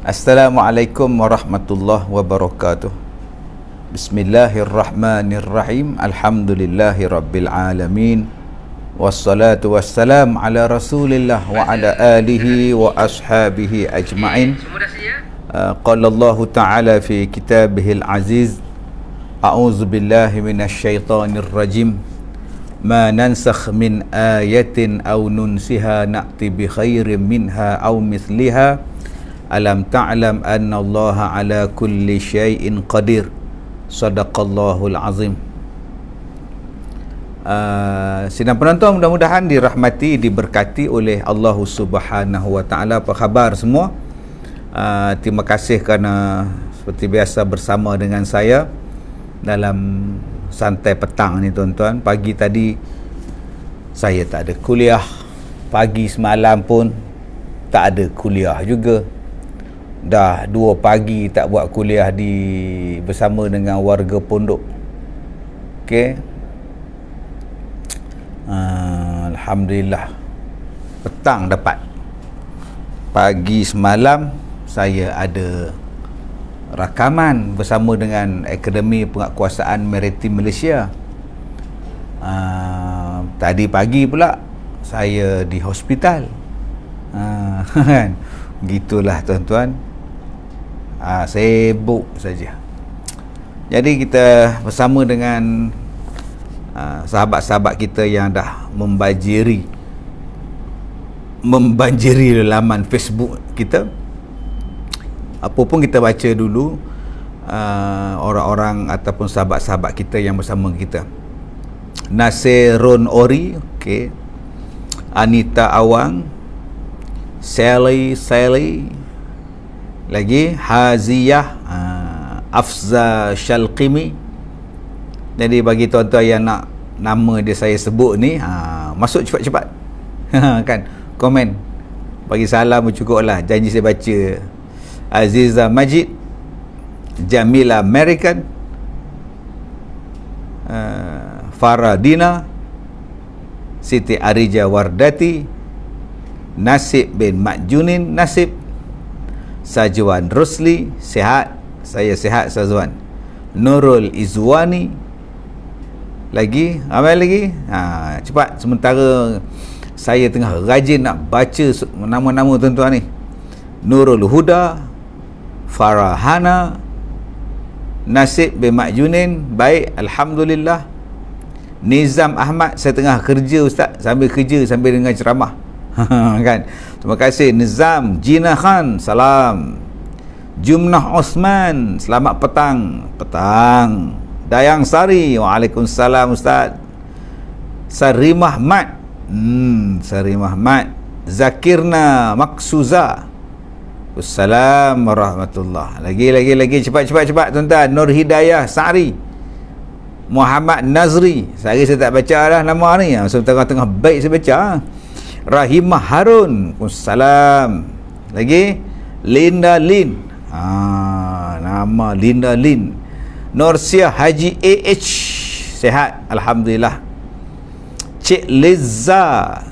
Assalamualaikum warahmatullahi wabarakatuh. Bismillahirrahmanirrahim. Alhamdulillahi rabbil alamin. Wassalatu wassalam ala rasulillah wa ala alihi wa ashabihi ajma'in. Qala Allah ta'ala fi kitabihil aziz, a'udzu billahi minasyaitonir rajim. Ma nansakh min ayatin aw nunsiha na'ti bi khairin minha aw mithliha. Alam ta'lam anna Allah ala kulli syai'in qadir. Sadaqallahul azim. Sidang penonton, mudah-mudahan dirahmati, diberkati oleh Allah Subhanahu wa taala. Apa khabar semua? Terima kasih kerana seperti biasa bersama dengan saya dalam santai petang ni tuan-tuan. Pagi tadi saya tak ada kuliah, pagi semalam pun tak ada kuliah juga. Dah 2 pagi tak buat kuliah bersama dengan warga pondok. Okey. Alhamdulillah petang dapat. Pagi semalam saya ada rakaman bersama dengan Akademi Penguatkuasaan Maritim Malaysia. Tadi pagi pula saya di hospital. Kan? Gitulah tuan-tuan. Sibuk saja. Jadi kita bersama dengan sahabat-sahabat kita yang dah membanjiri laman Facebook kita. Apa pun kita baca dulu orang-orang ataupun sahabat-sahabat kita yang bersama kita. Nasirun Ori, okay. Anita Awang, Sally, lagi Haziyah, Afza Syalqimi. Jadi bagi tuan-tuan yang nak nama dia saya sebut ni, masuk cepat-cepat. Kan, komen, bagi salam cukup lah. Janji saya baca. Aziza Majid, Jamila American, Faradina, Siti Arija Wardati, Nasib bin Makjunin Nasib, Sajwan Rusli, sihat, saya sihat Sajwan. Nurul Izwani, lagi, ramai lagi. Cepat, sementara saya tengah rajin nak baca nama-nama tuan-tuan ni. Nurul Huda, Farahana, Nasib bin Makjunin, baik, alhamdulillah. Nizam Ahmad, saya tengah kerja ustaz, sambil kerja sambil dengar ceramah. Kan, terima kasih. Nizam. Jina Khan, salam. Jumnah Osman, selamat petang. Dayang Sari, waalaikumsalam ustaz. Sarimah Mat, Sarimah Mat. Zakirna Maksuza, Assalamualaikum warahmatullahi. Lagi cepat tuan-tuan. Nur Hidayah Sari, Muhammad Nazri, saya tak baca lah nama ni, sebab tengah-tengah baik saya baca. Rahimah Harun, Assalam. Lagi Linda Lin, nama Linda Lin. Norsia Haji AH, sehat alhamdulillah. Cik Liza,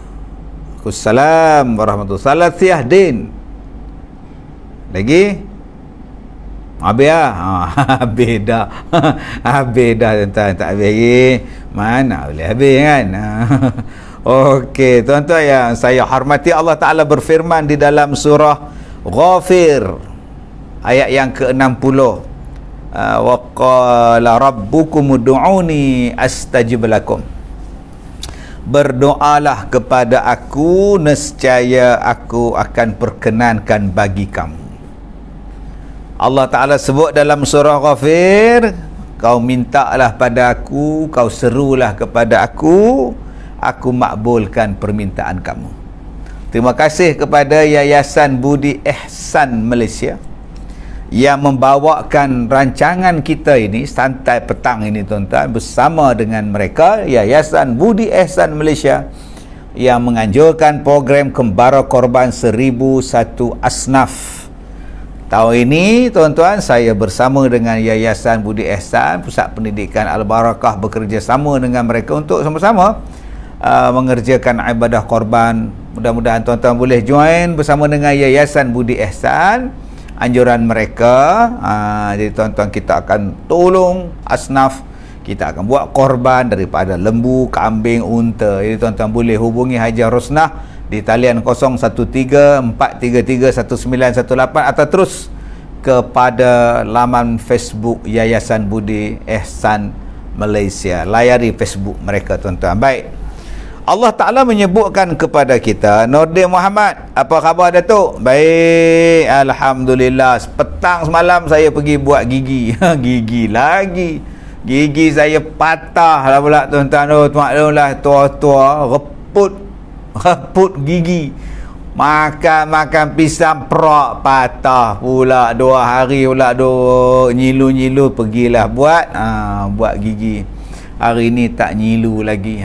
Assalam warahmatullahi. Salatiah Din. Lagi beda tuan-tuan, tak habis lagi. Mana boleh habis kan. Okey, tuan-tuan yang saya hormati, Allah Ta'ala berfirman di dalam surah Ghafir ayat yang ke-60. Wa qala rabbukum ud'uni astajib lakum. Berdoalah kepada aku, nescaya aku akan perkenankan bagi kamu. Allah Ta'ala sebut dalam surah Ghafir, kau mintalah pada aku, kau serulah kepada aku makbulkan permintaan kamu. Terima kasih kepada Yayasan Budi Ehsan Malaysia yang membawakan rancangan kita ini, santai petang ini tuan-tuan, bersama dengan mereka, Yayasan Budi Ehsan Malaysia, yang menganjurkan program Kembara Korban 1001 Asnaf. Tahun ini tuan-tuan, saya bersama dengan Yayasan Budi Ehsan Pusat Pendidikan Al-Barakah bekerjasama dengan mereka untuk sama-sama mengerjakan ibadah korban. Mudah-mudahan tuan-tuan boleh join bersama dengan Yayasan Budi Ehsan anjuran mereka. Jadi tuan-tuan, kita akan tolong asnaf, kita akan buat korban daripada lembu, kambing, unta. Jadi tuan-tuan boleh hubungi Hajiah Rosnah di talian 0134331918 atau terus kepada laman Facebook Yayasan Budi Ehsan Malaysia. Layari Facebook mereka tuan-tuan. Baik, Allah Ta'ala menyebutkan kepada kita, Nordin Muhammad, apa khabar Datuk? Baik, Alhamdulillah. Petang semalam saya pergi buat gigi. Gigi lagi. Gigi saya patah lah pula tuan-tuan. Maklumlah, tua-tua reput gigi. Makan pisang perak patah pula. 2 hari pula nyilu-nyilu, pergilah buat gigi. Hari ni tak nyilu lagi.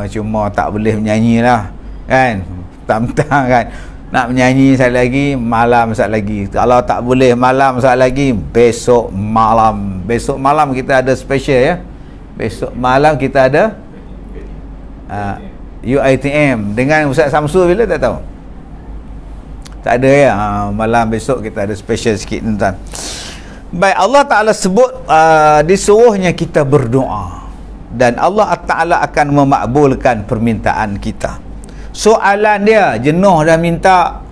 Cuma tak boleh menyanyi lah kan. Tentang kan, nak menyanyi sekali lagi, malam sekali lagi. Kalau tak boleh malam sekali lagi, besok malam. Besok malam kita ada special ya. Besok malam kita ada UiTM dengan Ustaz Samsul. Bila tak tahu? Tak ada ya. Malam besok kita ada special sikit tuan-tuan. Baik, Allah Ta'ala sebut disuruhnya kita berdoa, dan Allah Ta'ala akan memakbulkan permintaan kita. Soalan dia, jenuh dah minta,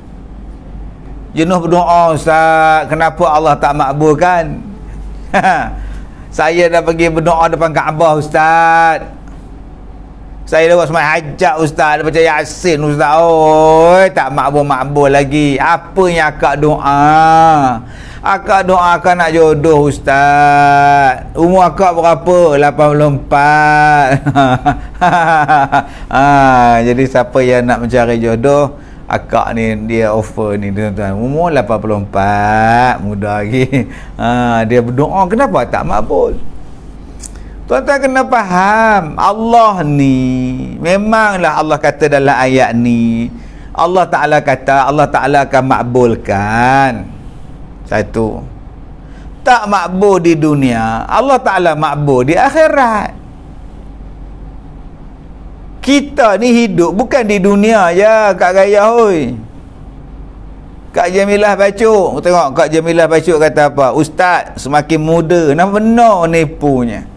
jenuh berdoa, Ustaz, kenapa Allah tak makbulkan? Saya dah pergi berdoa depan Kaabah, Ustaz. Saya dah buat semai hajat, Ustaz, dah baca Yasin, Ustaz. Tak makbul lagi. Apa yang akak doa? Akak doakan nak jodoh, Ustaz. Umur akak berapa? 84. Jadi siapa yang nak mencari jodoh, akak ni dia offer ni tuan-tuan. Umur 84, muda lagi. Dia berdoa, kenapa tak makbul? Tuan-tuan kena faham, Allah ni memanglah Allah kata dalam ayat ni, Allah Ta'ala kata Allah Ta'ala akan makbulkan. Satu, tak makbul di dunia, Allah Ta'ala makbul di akhirat. Kita ni hidup bukan di dunia je, Kak Gaya hoi. Kak Jamilah Bacuk, tengok Kak Jamilah Bacuk kata apa? Ustaz semakin muda. Nampak benar nipunya.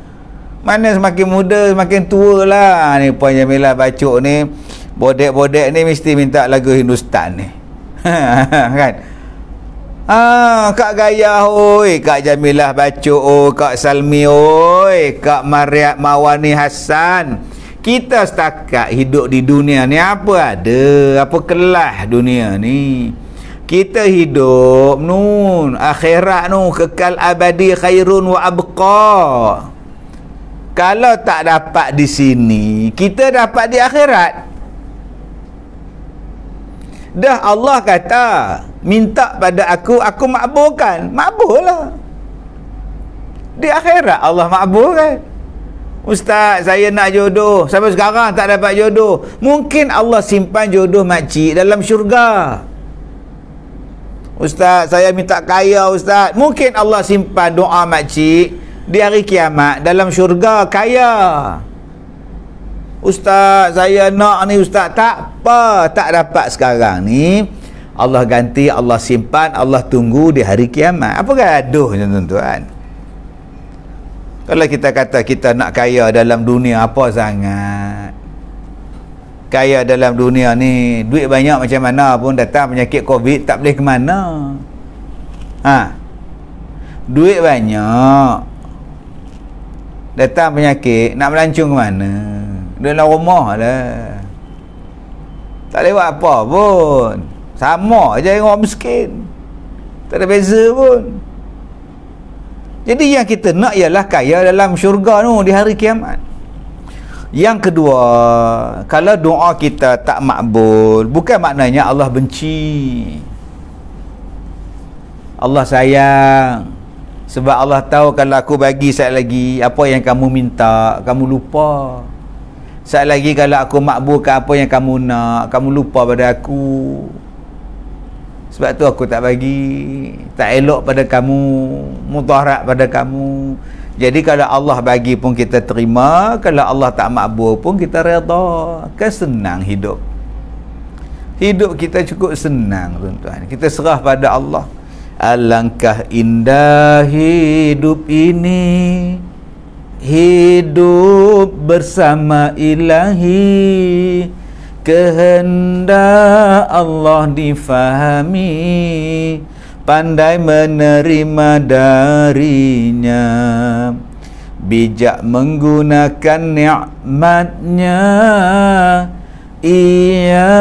Mana semakin muda semakin tua lah. Ni Puan Jamilah Bacuk ni, bodek-bodek ni mesti minta lagu Hindustan ni. Kan? Kak Gaya oi, Kak Jamilah Bacuk oi, Kak Salmi oi, Kak Mariat Mawani Hassan. Kita setakat hidup di dunia ni apa ada? Apa kelas dunia ni? Kita hidup nun akhirat nu kekal abadi khairun wa abqa. Kalau tak dapat di sini, kita dapat di akhirat. Dah Allah kata, minta pada aku makbulkan. Makbul lah. Di akhirat Allah makbulkan. Ustaz, saya nak jodoh, sampai sekarang tak dapat jodoh. Mungkin Allah simpan jodoh makcik dalam syurga. Ustaz, saya minta kaya, Ustaz. Mungkin Allah simpan doa makcik di hari kiamat dalam syurga, kaya. Ustaz, saya nak ni, Ustaz. Tak apa, tak dapat sekarang ni, Allah ganti, Allah simpan, Allah tunggu di hari kiamat. Apa gaduh tuan-tuan? Kalau kita kata kita nak kaya dalam dunia, apa sangat? Kaya dalam dunia ni, duit banyak macam mana pun, datang penyakit Covid tak boleh ke mana. Duit banyak, datang penyakit, nak melancung ke mana? Dalam rumah lah, tak boleh buat apa pun, sama je dengan orang miskin, tak ada beza pun. Jadi yang kita nak ialah kaya dalam syurga tu di hari kiamat. Yang kedua, kalau doa kita tak makbul, bukan maknanya Allah benci. Allah sayang. Sebab Allah tahu kalau aku bagi sekali lagi apa yang kamu minta, kamu lupa. Sekali lagi kalau aku makbulkan apa yang kamu nak, kamu lupa pada aku. Sebab tu aku tak bagi, tak elok pada kamu, mudarat pada kamu. Jadi kalau Allah bagi pun kita terima, kalau Allah tak makbul pun kita redha. Kan senang hidup. Hidup kita cukup senang tuan-tuan. Kita serah pada Allah. Alangkah indah hidup ini, hidup bersama ilahi, kehendak Allah difahami, pandai menerima darinya, bijak menggunakan nikmatnya, ia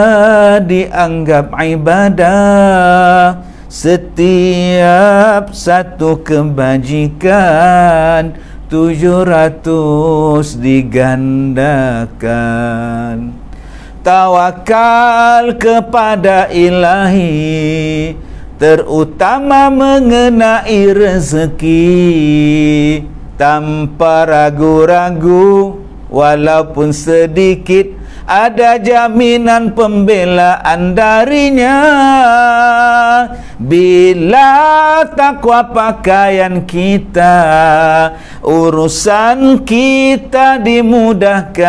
dianggap ibadah. Setiap satu kebajikan 700 digandakan. Tawakal kepada ilahi, terutama mengenai rezeki, tanpa ragu-ragu walaupun sedikit, ada jaminan pembelaan darinya. Bila takwa pakaian kita, urusan kita dimudahkan,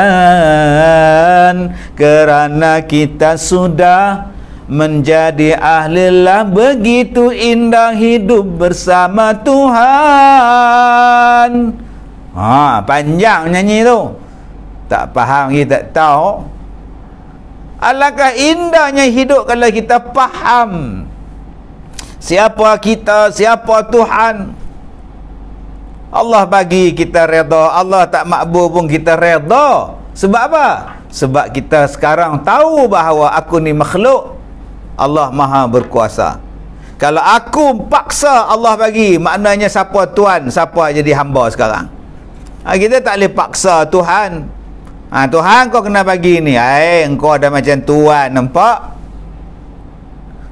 karena kita sudah menjadi ahlilah. Begitu indah hidup bersama Tuhan. Panjang nyanyi tu, tak faham, kita tak tahu. Alangkah indahnya hidup kalau kita faham siapa kita, siapa Tuhan. Allah bagi kita redha, Allah tak makbul pun kita redha. Sebab apa? Sebab kita sekarang tahu bahawa aku ni makhluk, Allah Maha berkuasa. Kalau aku paksa Allah bagi, maknanya siapa Tuhan, siapa jadi hamba sekarang. Kita tak boleh paksa Tuhan. Tuhan kau kena bagi ni, engkau ada macam Tuhan, nampak?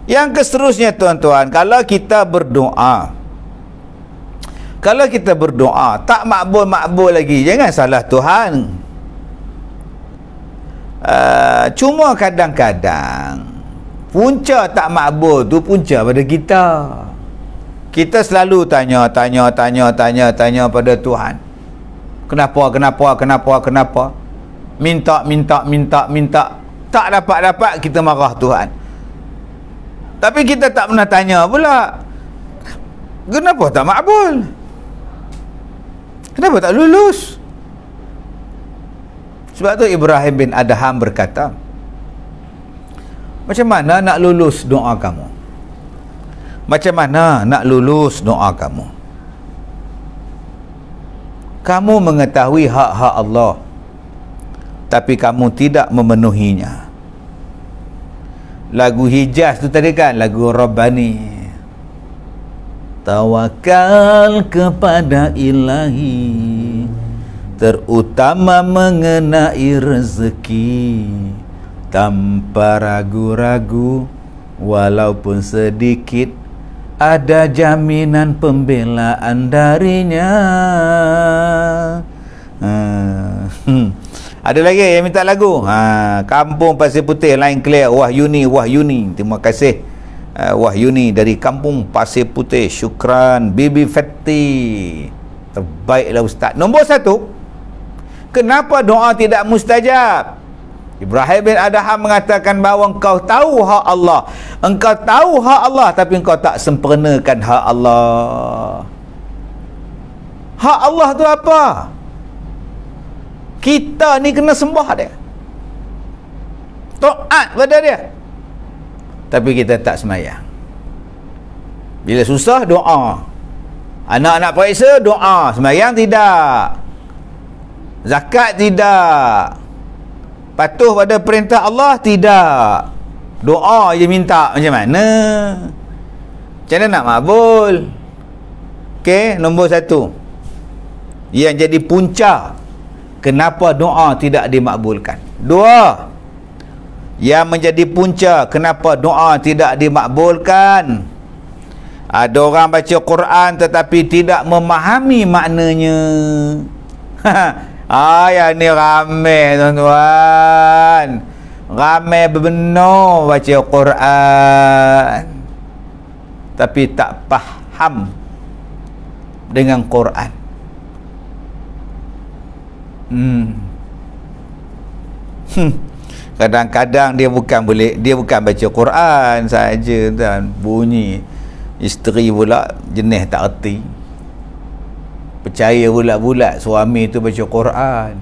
Yang keseterusnya tuan-tuan, kalau kita berdoa tak makbul lagi, jangan salah Tuhan. Cuma kadang-kadang punca tak makbul tu punca pada kita. Kita selalu tanya pada Tuhan. Kenapa? Minta. Tak dapat, kita marah Tuhan. Tapi kita tak pernah tanya pula, kenapa tak makbul? Kenapa tak lulus? Sebab tu Ibrahim bin Adham berkata, macam mana nak lulus doa kamu? Macam mana nak lulus doa kamu? Kamu mengetahui hak-hak Allah, tapi kamu tidak memenuhinya. Lagu Hijaz tu tadi kan, lagu Rabbani. Tawakal kepada ilahi, terutama mengenai rezeki, tanpa ragu-ragu walaupun sedikit, ada jaminan pembelaan darinya. Ada lagi yang minta lagu. Kampung Pasir Putih, line clear. Wahyuni. Terima kasih Wahyuni dari Kampung Pasir Putih. Syukran Bibi Fetti. Terbaiklah Ustaz. Nombor 1, kenapa doa tidak mustajab? Ibrahim bin Adham mengatakan bahawa engkau tahu hak Allah. Engkau tahu hak Allah, tapi engkau tak sempurnakan hak Allah. Hak Allah tu apa? Kita ni kena sembah dia, taat pada dia, tapi kita tak semayang. Bila susah, doa. Anak-anak periksa, doa. Semayang tidak, zakat tidak, patuh pada perintah Allah tidak, doa je minta. Macam mana? Macam mana nak makbul? Okey, nombor 1 yang jadi punca kenapa doa tidak dimakbulkan. 2, yang menjadi punca kenapa doa tidak dimakbulkan, ada orang baca Quran tetapi tidak memahami maknanya. Yang ni ramai tuan-tuan, ramai benar baca Quran tapi tak faham dengan Quran. Kadang-kadang dia bukan baca Quran saja dan bunyi Isteri pula jenis tak erti, percaya bulat-bulat suami tu baca Quran.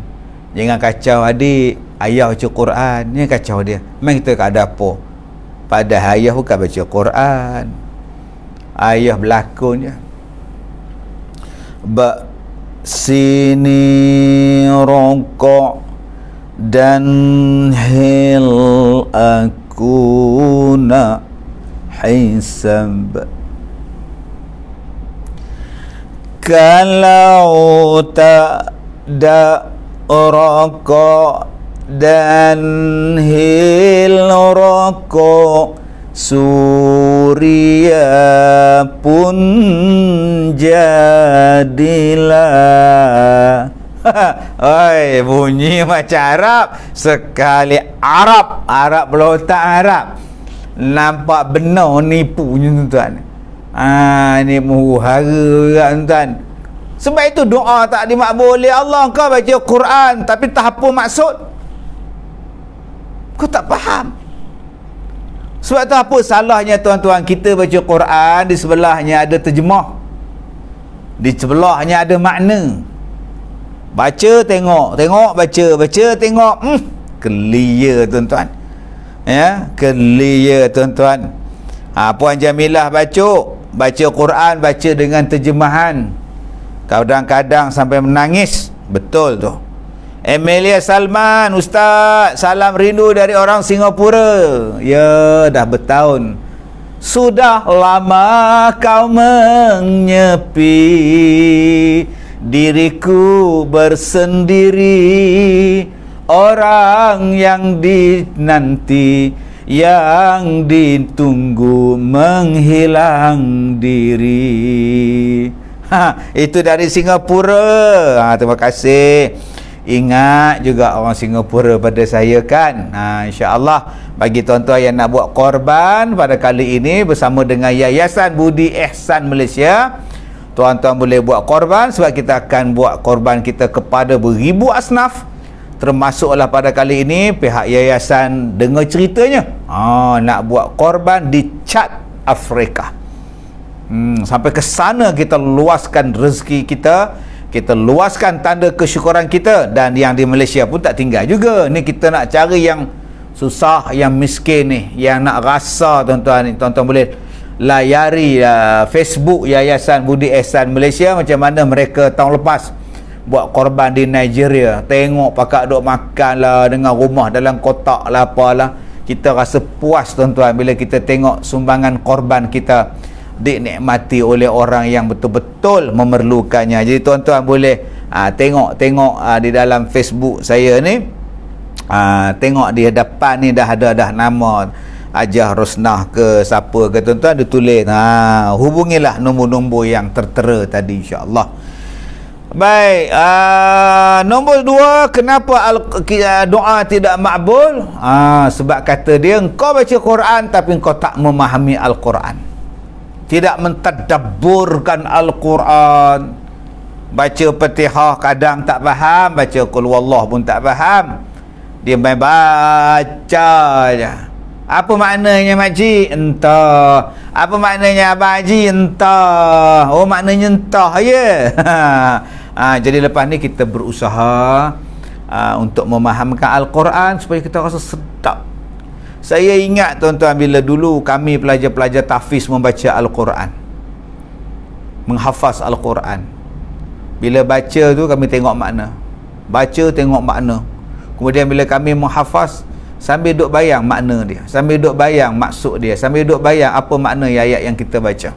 Jangan kacau adik, ayah baca Quran, ni kacau dia. Memang kita kat dapur, padahal ayah bukan baca Quran, ayah berlakon je. Sini rokok dan hil aku nak hisab. Kalau tak ada rokok dan hil rokok, Suria pun jadilah. Oi, bunyi macam Arab sekali. Arab belotak Arab. Nampak benar nipunya tuan-tuan. Ni muhara juga tuan-tuan. Sebab itu doa tak dimakbul oleh Allah. Kau baca Quran tapi tak apa maksud, kau tak faham. Sebab tu apa salahnya tuan-tuan, kita baca Quran, di sebelahnya ada terjemah, di sebelahnya ada makna. Baca tengok, baca tengok, clear tuan-tuan. Ya, clear tuan-tuan. Puan Jamilah baca Quran, baca dengan terjemahan, kadang-kadang sampai menangis. Betul tu. Emilia Salman, Ustaz, salam rindu dari orang Singapura. Ya, dah bertahun. Sudah lama kau menyepi, diriku bersendiri, orang yang dinanti, yang ditunggu menghilang diri. Itu dari Singapura. Terima kasih. Ingat juga orang Singapura pada saya kan. InsyaAllah bagi tuan-tuan yang nak buat korban pada kali ini bersama dengan Yayasan Budi Ihsan Malaysia, tuan-tuan boleh buat korban, sebab kita akan buat korban kita kepada beribu asnaf. Termasuklah pada kali ini pihak yayasan dengar ceritanya nak buat korban di Chad, Afrika. Sampai ke sana kita luaskan rezeki kita luaskan tanda kesyukuran kita. Dan yang di Malaysia pun tak tinggal juga. Ni kita nak cari yang susah, yang miskin ni, yang nak rasa tuan-tuan ni. Tuan-tuan boleh layari Facebook Yayasan Budi Ihsan Malaysia, macam mana mereka tahun lepas buat korban di Nigeria. Tengok pakak duk makan lah dengan rumah dalam kotak lah apalah. Kita rasa puas tuan-tuan bila kita tengok sumbangan korban kita dinikmati oleh orang yang betul-betul memerlukannya. Jadi tuan-tuan boleh tengok di dalam Facebook saya ni, tengok di depan ni dah ada nama Ajah Rosnah ke siapa ke tuan-tuan, dia tulis. Hubungilah nombor-nombor yang tertera tadi, insya-Allah. Baik, nombor 2, kenapa doa tidak makbul? Sebab kata dia, engkau baca Quran tapi engkau tak memahami Al-Quran, tidak mentadabburkan Al-Quran. Baca Fatihah kadang tak faham, baca Qul Huwallah pun tak faham, dia main baca je. Apa maknanya makcik? Entah. Apa maknanya abang haji? Entah. Oh, maknanya entah ya. Jadi lepas ni kita berusaha untuk memahamkan Al-Quran supaya kita rasa sedap. Saya ingat tuan-tuan bila dulu kami pelajar-pelajar tahfiz membaca Al-Quran, menghafaz Al-Quran. Bila baca tu kami tengok makna, baca tengok makna. Kemudian bila kami menghafaz, sambil duk bayang makna dia, sambil duk bayang maksud dia, sambil duk bayang apa makna ayat yang kita baca.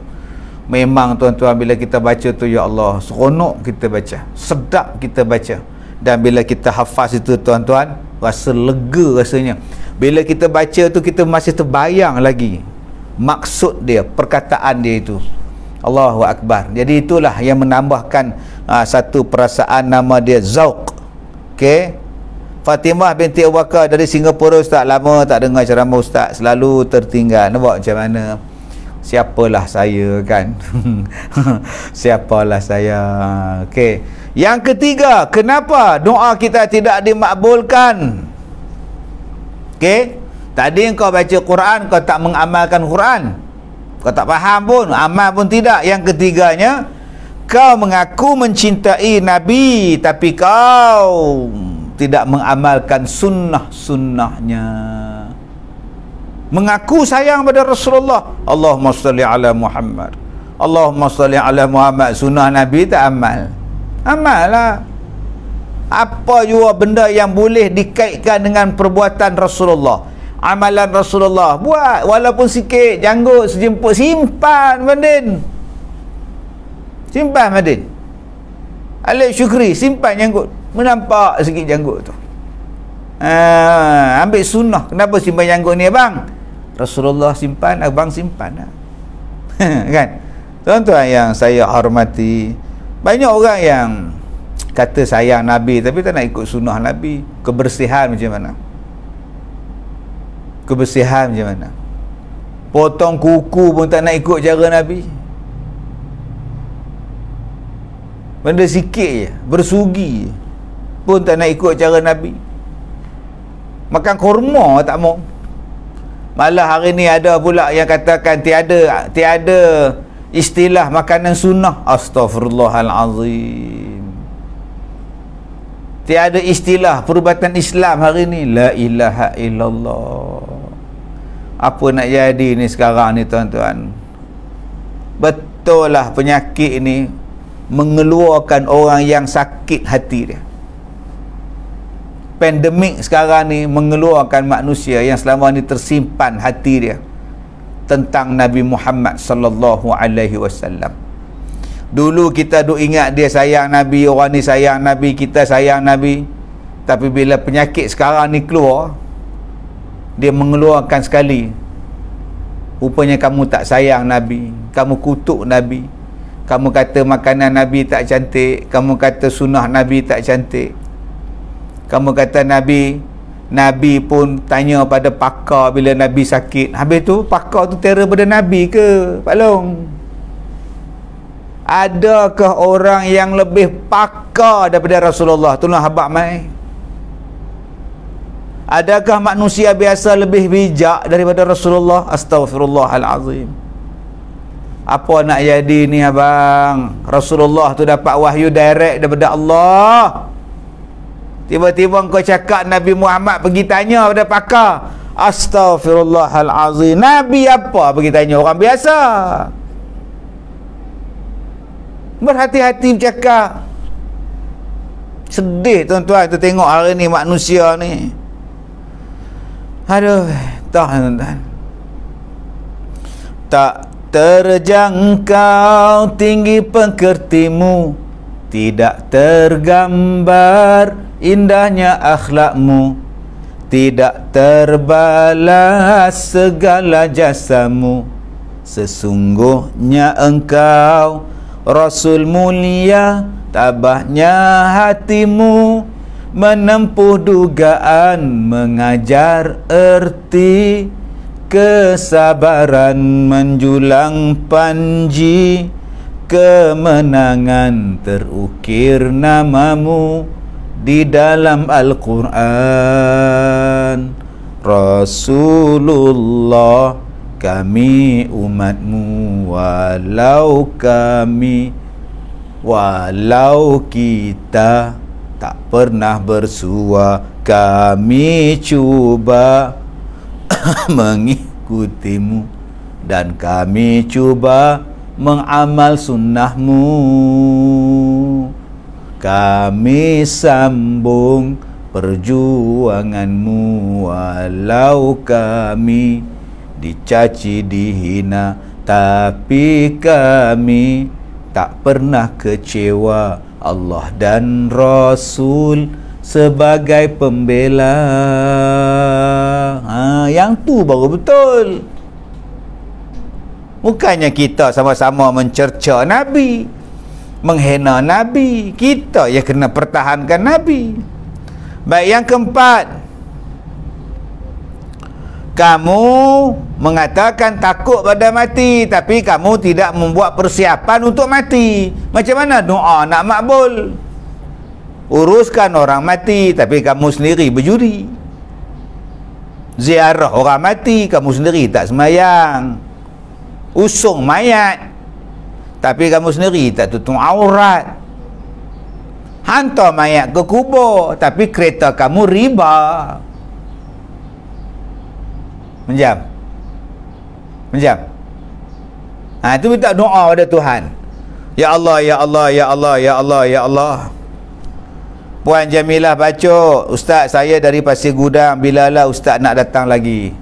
Memang tuan-tuan bila kita baca tu, ya Allah, seronok kita baca, sedap kita baca. Dan bila kita hafaz itu tuan-tuan, rasa lega rasanya. Bila kita baca tu kita masih terbayang lagi maksud dia, perkataan dia itu. Allahu Akbar. Jadi itulah yang menambahkan satu perasaan, nama dia zauq. Okey. Fatimah binti Abu Bakar dari Singapura. Ustaz, lama tak dengar ceramah Ustaz, selalu tertinggal. Nampak macam mana? Siapalah saya kan? Siapalah saya? Okey. Yang ketiga, kenapa doa kita tidak dimakbulkan? Okey. Tadi kau baca Quran, kau tak mengamalkan Quran. Kau tak faham pun, amal pun tidak. Yang ketiganya, kau mengaku mencintai Nabi tapi kau tidak mengamalkan sunnah-sunnahnya. Mengaku sayang pada Rasulullah, Allahumma salli ala Muhammad, Allahumma salli ala Muhammad, sunnah Nabi tak amal. Amal lah. Apa juga benda yang boleh dikaitkan dengan perbuatan Rasulullah, amalan Rasulullah, buat. Walaupun sikit, janggut sejemput, simpan Madin. Simpan Madin. Alif Syukri, simpan janggut. Menampak sikit janggut tu. Ambil sunnah. Kenapa simpan janggut ni abang? Rasulullah simpan, abang simpan lah. Kan? Tuan-tuan yang saya hormati, banyak orang yang kata sayang Nabi tapi tak nak ikut sunnah Nabi. Kebersihan macam mana? Kebersihan macam mana? Potong kuku pun tak nak ikut cara Nabi. Benda sikit je, bersugi pun tak nak ikut cara Nabi. Makan kurma tak mau. Malah hari ni ada pula yang katakan tiada istilah makanan sunnah. Astaghfirullahalazim. Tiada istilah perubatan Islam hari ni. La ilaha illallah. Apa nak jadi ni sekarang ni tuan-tuan? Betul lah penyakit ni mengeluarkan orang yang sakit hati dia. Pandemik sekarang ni mengeluarkan manusia yang selama ni tersimpan hati dia tentang Nabi Muhammad sallallahu alaihi wasallam. Dulu kita duk ingat dia sayang Nabi, orang ni sayang Nabi, kita sayang Nabi. Tapi bila penyakit sekarang ni keluar, dia mengeluarkan sekali. Rupanya kamu tak sayang Nabi, kamu kutuk Nabi, kamu kata makanan Nabi tak cantik, kamu kata sunnah Nabi tak cantik. Kamu kata Nabi pun tanya pada pakar bila Nabi sakit. Habis tu pakar tu terror pada Nabi ke, Pak Long? Adakah orang yang lebih pakar daripada Rasulullah? Tolong habaq mai. Adakah manusia biasa lebih bijak daripada Rasulullah? Astaghfirullahalazim. Apa nak jadi ni abang? Rasulullah tu dapat wahyu direct daripada Allah. Tiba-tiba kau cakap Nabi Muhammad pergi tanya pada pakar. Astaghfirullahalazim. Nabi apa pergi tanya orang biasa? Berhati-hati bercakap. Sedih tuan-tuan tu tengok hari ni manusia ni. Aduh, tuan-tuan. Tak terjangkau tinggi pekertimu, tidak tergambar indahnya akhlakmu, tidak terbalas segala jasamu. Sesungguhnya engkau Rasul mulia, tabahnya hatimu, menempuh dugaan, mengajar erti, kesabaran menjulang panji, kemenangan terukir namamu di dalam Al-Quran. Rasulullah, kami umatmu, walau kita tak pernah bersua, kami cuba mengikutimu dan kami cuba mengamal sunnahmu. Kami sambung perjuanganmu walau kami dicaci dihina, tapi kami tak pernah kecewa. Allah dan Rasul sebagai pembela. Yang tu baru betul. Bukannya kita sama-sama mencerca Nabi, menghina Nabi. Kita yang kena pertahankan Nabi. Baik, yang keempat, kamu mengatakan takut pada mati, tapi kamu tidak membuat persiapan untuk mati. Macam mana doa nak makbul? Uruskan orang mati, tapi kamu sendiri berjudi. Ziarah orang mati, kamu sendiri tak semayang. usung mayat, tapi kamu sendiri tak tutup aurat. Hantar mayat ke kubur, tapi kereta kamu riba. Menjam. Itu minta doa pada Tuhan. Ya Allah, ya Allah, ya Allah, ya Allah, ya Allah. Puan Jamilah baca, Ustaz saya dari Pasir Gudang, bilalah Ustaz nak datang lagi?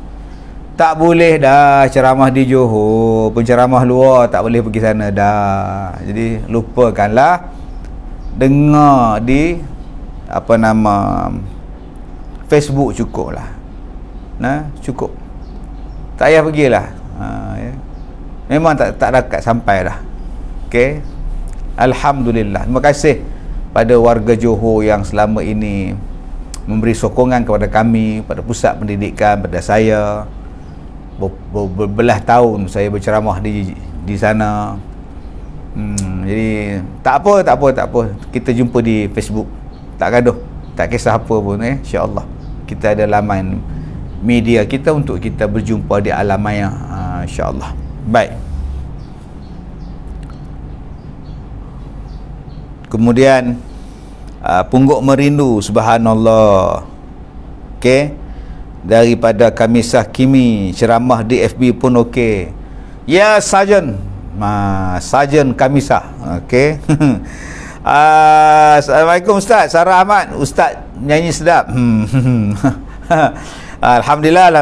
Tak boleh dah ceramah di Johor, penceramah luar tak boleh pergi sana dah. Jadi lupakanlah, dengar di Facebook cukup lah. Cukup. Tak payah pergilah. Ya. Memang tak dekat sampai dah. Okey. Alhamdulillah. Terima kasih pada warga Johor yang selama ini memberi sokongan kepada kami, pada pusat pendidikan, pada saya. Berbelah tahun saya berceramah di sana. Jadi tak apa. Kita jumpa di Facebook. Tak gaduh. Tak kisah apa pun, insya-Allah. Kita ada laman media kita untuk kita berjumpa di alam maya, insya-Allah. Baik. Kemudian Pungguk Merindu, subhanallah. Okey. Daripada Kamisah Kimi, ceramah di FB pun okey. Ya Sarjan, Sarjan Kamisah. Okey. Assalamualaikum Ustaz, Sarah Ahmad. Ustaz nyanyi sedap. Alhamdulillah,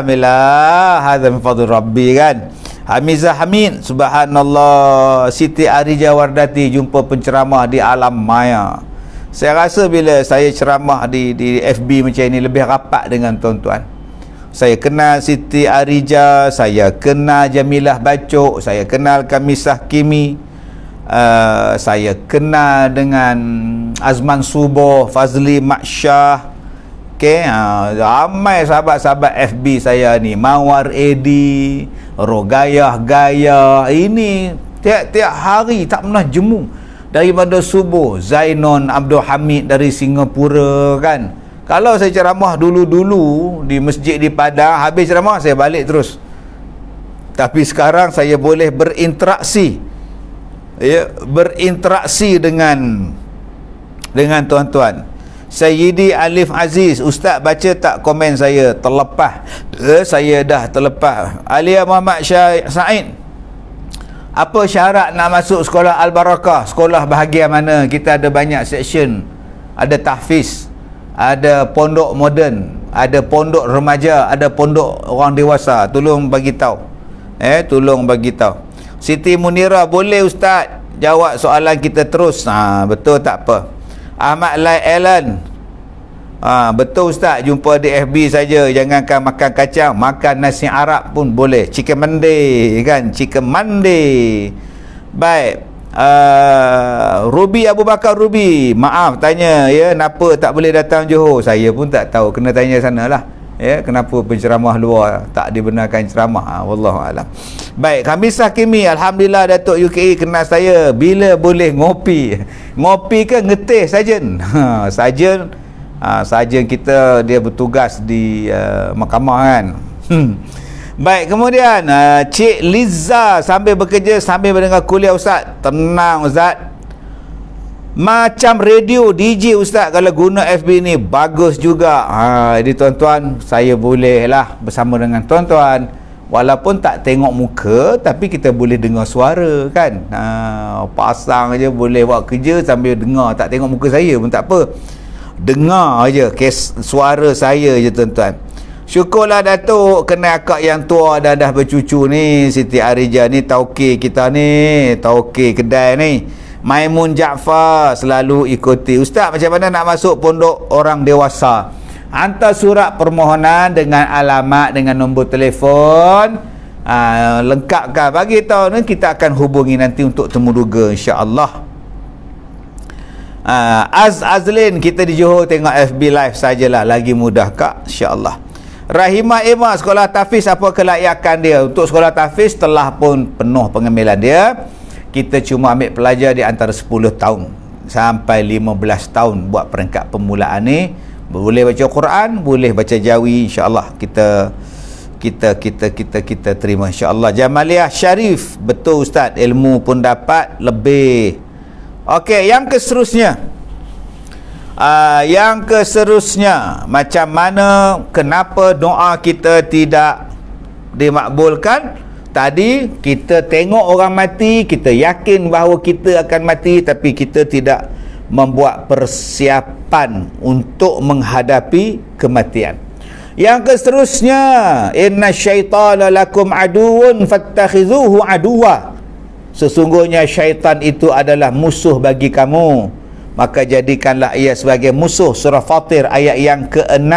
hadza min fadli Rabbi kan. Hamizah Hamid, subhanallah. Siti Arija Wardati, jumpa penceramah di alam maya. Saya rasa bila saya ceramah di FB macam ini, lebih rapat dengan tuan-tuan. Saya kenal Siti Arija, saya kenal Jamilah Bacok, saya kenal Kamisah Kimi, saya kenal dengan Azman Subuh, Fazli Maksyah. Okay, ramai sahabat-sahabat FB saya ni, Mawar Edi, Rogayah Gaya. Ini tiap-tiap hari tak pernah jemu. Daripada subuh, Zainon Abdul Hamid dari Singapura kan. Kalau saya ceramah dulu-dulu di masjid di Padang, habis ceramah saya balik terus. Tapi sekarang saya boleh berinteraksi, ya, berinteraksi dengan tuan-tuan. Sayyidi Alif Aziz, Ustaz baca tak komen saya? Terlepas. Saya dah terlepas. Alia Muhammad Said, apa syarat nak masuk sekolah Al-Barakah? Sekolah bahagian mana? Kita ada banyak section. Ada tahfiz, ada pondok moden, ada pondok remaja, ada pondok orang dewasa. Tolong bagi tahu. Tolong bagi tahu. Siti Munira, boleh Ustaz jawab soalan kita terus? Betul, tak apa. Ahmad Lai Alan, betul Ustaz, jumpa di FB saja, jangankan makan kacang, makan nasi Arab pun boleh. Chicken mandi kan, chicken mandi. Baik. Ruby Abu Bakar Ruby, maaf tanya ya, kenapa tak boleh datang Johor? Saya pun tak tahu, kena tanya sanalah ya, kenapa penceramah luar tak dibenarkan ceramah. Wallahualam. Baik, Kamisah Kimi, alhamdulillah Datuk UKE kenal saya. Bila boleh ngopi? Ngopi ke ngeteh Sarjan? Sarjan kita dia bertugas di mahkamah kan. Baik, kemudian Cik Liza, sambil bekerja sambil mendengar kuliah Ustaz. Tenang Ustaz, macam radio DJ Ustaz kalau guna FB ni bagus juga. Jadi tuan-tuan, saya bolehlah bersama dengan tuan-tuan, walaupun tak tengok muka, tapi kita boleh dengar suara kan. Pasang je boleh buat kerja sambil dengar, tak tengok muka saya pun tak apa, dengar je suara saya je tuan-tuan. Syukurlah Datuk kena akak yang tua dan dah bercucu ni. Siti Arija ni tauke kita ni, tauke kedai ni. Maimun Jaafar selalu ikuti. Ustaz, macam mana nak masuk pondok orang dewasa? Hantar surat permohonan dengan alamat, dengan nombor telefon, lengkapkan, bagi tahu ni, kita akan hubungi nanti untuk temu duga insya-Allah. Azlin, kita di Johor tengok FB live sajalah, lagi mudah kak insya-Allah. Rahimah Emma, sekolah tahfiz apa kelayakan dia? Untuk sekolah tahfiz telah pun penuh pengambilan dia. Kita cuma ambil pelajar di antara 10 tahun sampai 15 tahun buat peringkat permulaan ni. Boleh baca Quran, boleh baca Jawi, insya-Allah kita kita terima insya-Allah. Jamaliah Syarif, betul ustaz, ilmu pun dapat lebih. Okey, yang keseterusnya, macam mana, kenapa doa kita tidak dimakbulkan? Tadi kita tengok orang mati, kita yakin bahawa kita akan mati, tapi kita tidak membuat persiapan untuk menghadapi kematian. Yang keseterusnya, inna syaitana lakum aduun fattakhizuhu aduwa. Sesungguhnya syaitan itu adalah musuh bagi kamu, maka jadikanlah ia sebagai musuh. Surah Fatir ayat yang ke-6.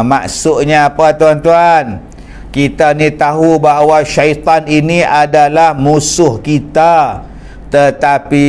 Maksudnya apa tuan-tuan? Kita ni tahu bahawa syaitan ini adalah musuh kita, tetapi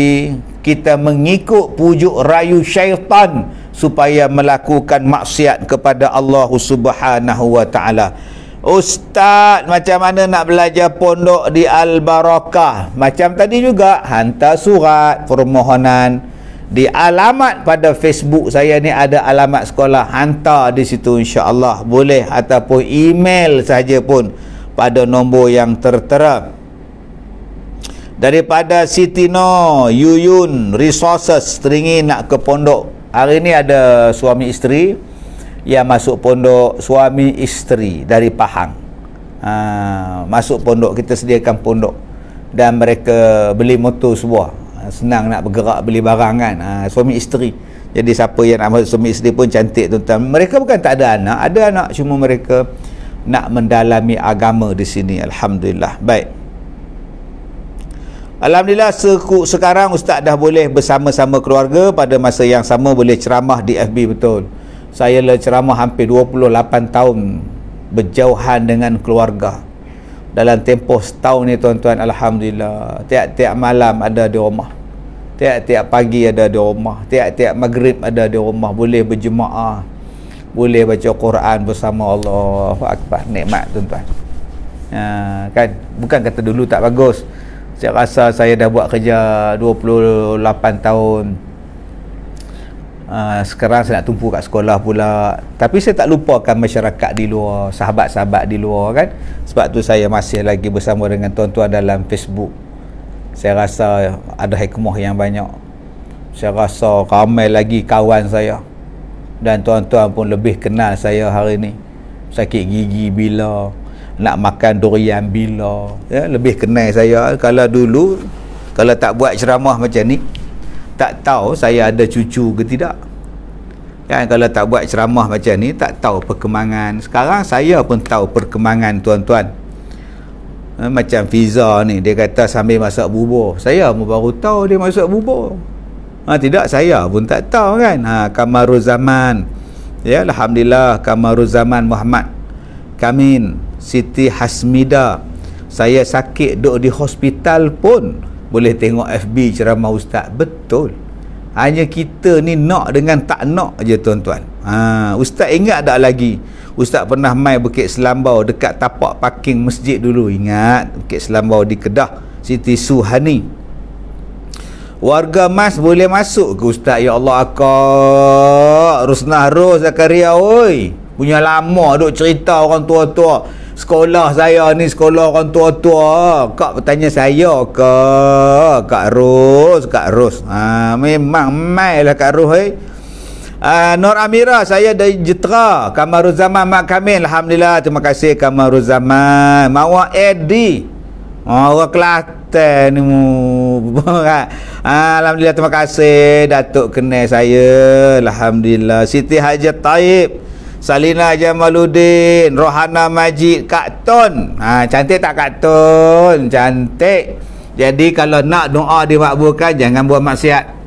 kita mengikut pujuk rayu syaitan supaya melakukan maksiat kepada Allah Subhanahu wa taala. Ustaz, macam mana nak belajar pondok di Al-Barakah? Macam tadi juga, hantar surat permohonan di alamat pada Facebook saya ni, ada alamat sekolah, hantar di situ insya-Allah boleh, ataupun email saja pun pada nombor yang tertera. Daripada Siti Noh Yuyun Resources teringin nak ke pondok. Hari ni ada suami isteri yang masuk pondok, suami isteri dari Pahang. Masuk pondok, kita sediakan pondok, dan mereka beli motor sebuah. Senang nak bergerak beli barang kan. Suami isteri. Jadi siapa yang nak masuk suami isteri pun cantik tuan-tuan. Mereka bukan tak ada anak, ada anak, cuma mereka nak mendalami agama di sini. Alhamdulillah. Baik. Alhamdulillah, sekarang ustaz dah boleh bersama-sama keluarga. Pada masa yang sama boleh ceramah di FB. Betul, saya lah ceramah hampir 28 tahun berjauhan dengan keluarga. Dalam tempoh setahun ni tuan-tuan, alhamdulillah, tiap-tiap malam ada di rumah, tiap-tiap pagi ada di rumah, tiap-tiap maghrib ada di rumah, boleh berjemaah, boleh baca Quran bersama. Allahu akbar, nikmat tuan-tuan. Kan, bukan kata dulu tak bagus. Saya rasa saya dah buat kerja 28 tahun. Sekarang saya nak tumpu kat sekolah pula, tapi saya tak lupakan masyarakat di luar, sahabat-sahabat di luar kan. Sebab tu saya masih lagi bersama dengan tuan-tuan dalam Facebook. Saya rasa ada hikmah yang banyak. Saya rasa ramai lagi kawan saya, dan tuan-tuan pun lebih kenal saya hari ni. Sakit gigi bila, nak makan durian bila, ya, lebih kenal saya. Kalau dulu, kalau tak buat ceramah macam ni, tak tahu saya ada cucu ke tidak kan. Kalau tak buat ceramah macam ni, tak tahu perkembangan. Sekarang saya pun tahu perkembangan tuan-tuan. Macam Fiza ni, dia kata sambil masak bubur, saya pun baru tahu dia masak bubur. Tidak, saya pun tak tahu kan. Kamaruzzaman, ya, alhamdulillah, Kamaruzzaman Muhammad Kamin, Siti Hasmida, saya sakit duduk di hospital pun boleh tengok FB ceramah ustaz. Betul, hanya kita ni nak dengan tak nak je tuan-tuan. Ustaz ingat tak lagi, ustaz pernah mai Bukit Selambau dekat tapak parking masjid dulu, ingat Bukit Selambau di Kedah, Siti Suhani. Warga Mas boleh masuk ke ustaz? Ya Allah, akak Rusnah Ros Zakaria, oi, punya lama duk cerita orang tua-tua. Sekolah saya ni sekolah orang tua-tua. Kak bertanya saya ke Kak Ros. Memang mai lah Kak Ros. Nur Amira, saya dari Jetera. Kamaruzzaman Mak Kamil, alhamdulillah, terima kasih Kamaruzzaman. Mawar Edi, orang Kelantan ni. Alhamdulillah, terima kasih Datuk kenal saya, alhamdulillah. Siti Hajat Taib, Salina Jamaluddin, Rohana Majid, Kak Ton. Cantik tak Kak Ton? Cantik. Jadi kalau nak doa dimakbulkan, jangan buat maksiat.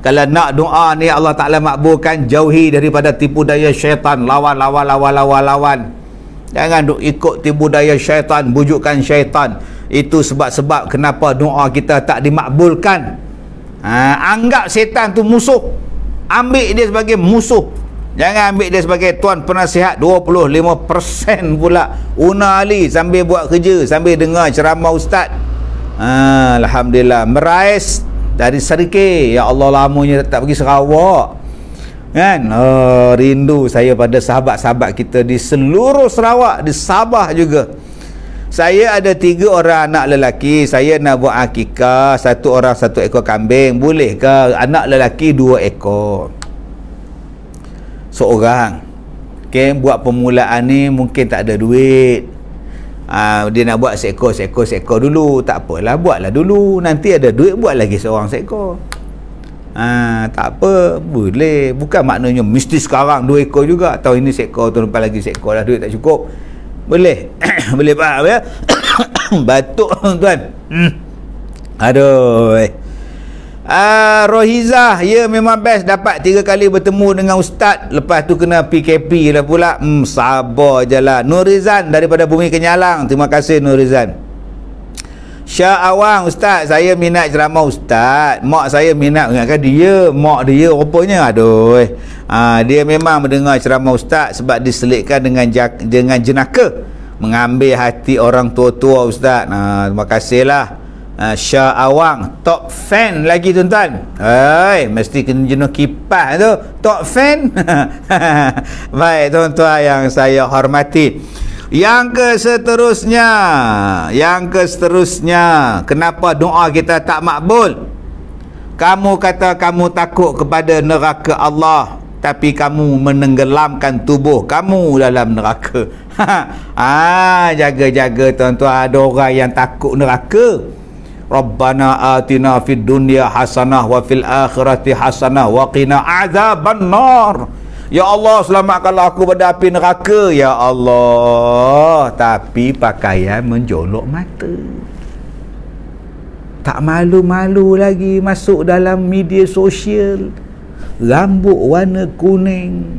Kalau nak doa ni Allah Ta'ala makbulkan, jauhi daripada tipu daya syaitan. Lawan. Jangan ikut tipu daya syaitan, bujukan syaitan. Itu sebab-sebab kenapa doa kita tak dimakbulkan. Anggap syaitan tu musuh, ambil dia sebagai musuh. Jangan ambil dia sebagai tuan penasihat. 25% pula Una Ali sambil buat kerja, sambil dengar ceramah ustaz. Alhamdulillah. Merais dari Serikir, ya Allah, lamanya tak pergi Sarawak. kan? Oh, rindu saya pada sahabat-sahabat kita di seluruh Sarawak, di Sabah juga. Saya ada 3 orang anak lelaki. Saya nak buat akikah, 1 orang 1 ekor kambing. Boleh ke anak lelaki 2 ekor seorang? Okay, buat permulaan ni mungkin tak ada duit. Dia nak buat seekor dulu. Tak apalah, buatlah dulu. Nanti ada duit buat lagi seorang seekor. Tak apa, boleh. Bukan maknanya mesti sekarang 2 ekor juga, atau ini seekor, tahun depan lagi seekor lah, duit tak cukup. Boleh. Boleh faham ya? Batuk tuan. Aduh. Rohizah, ya memang best dapat 3 kali bertemu dengan ustaz, lepas tu kena PKP lah pula. Sabar je lah. Nurizan daripada Bumi Kenyalang, terima kasih Nurizan. Syah Awang, ustaz saya minat ceramah ustaz, mak saya minat ingatkan dia, mak dia rupanya. Aduh. Dia memang mendengar ceramah ustaz sebab diselitkan dengan jenaka, mengambil hati orang tua-tua ustaz. Terima kasihlah. Syah Awang, top fan lagi tuan-tuan. Mesti kena jenuh kipas tu, top fan. Baik tuan-tuan yang saya hormati. Yang seterusnya, kenapa doa kita tak makbul? Kamu kata kamu takut kepada neraka Allah, tapi kamu menenggelamkan tubuh kamu dalam neraka. Jaga-jaga tuan-tuan, ada orang yang takut neraka. Rabbana atina fid dunya hasanah wa fil akhirati hasanah wa qina azaban nar. Ya Allah, selamatkanlah aku pada api neraka. Ya Allah, tapi pakaian menjolok mata. Tak malu-malu lagi masuk dalam media sosial. Rambut warna kuning,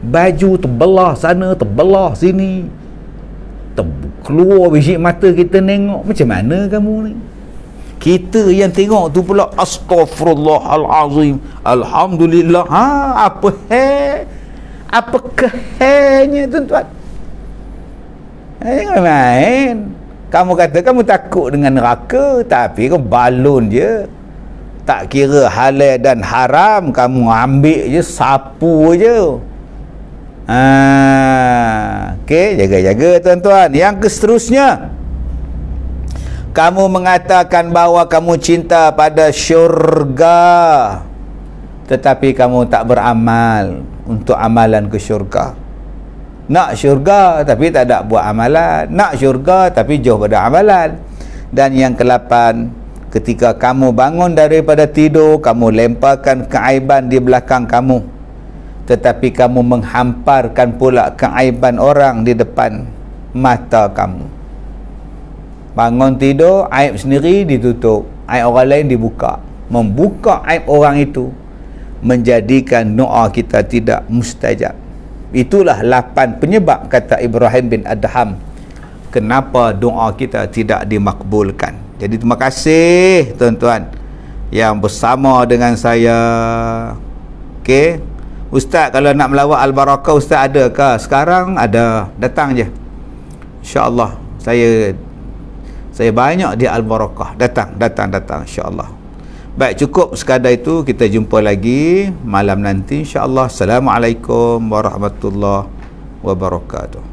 baju terbelah sana, terbelah sini, keluar biji mata, kita tengok. Macam mana kamu ni? Kita yang tengok tu pula astaghfirullahalazim, alhamdulillah. Apa kehenya tuan-tuan? Jangan main. Kamu kata kamu takut dengan neraka, tapi kau balon je. Tak kira halal dan haram, kamu ambil je, sapu je. Okey, jaga-jaga tuan-tuan. Yang seterusnya, kamu mengatakan bahawa kamu cinta pada syurga, tetapi kamu tak beramal untuk amalan ke syurga. Nak syurga tapi tak ada buat amalan, nak syurga tapi jauh pada amalan. Dan yang ke-8, ketika kamu bangun daripada tidur, kamu lemparkan keaiban di belakang kamu, tetapi kamu menghamparkan pula keaiban orang di depan mata kamu. Bangun tidur, aib sendiri ditutup, aib orang lain dibuka. Membuka aib orang itu menjadikan doa kita tidak mustajab. Itulah 8 penyebab, kata Ibrahim bin Adham, kenapa doa kita tidak dimakbulkan. Jadi terima kasih tuan-tuan yang bersama dengan saya. Okey, ustaz kalau nak melawat Al-Barakah, ustaz ada ke? Sekarang ada, datang je, insya-Allah. Saya banyak di Al-Barakah, datang insya-Allah. Baik, cukup sekadar itu. Kita jumpa lagi malam nanti insya-Allah. Assalamualaikum warahmatullahi wabarakatuh.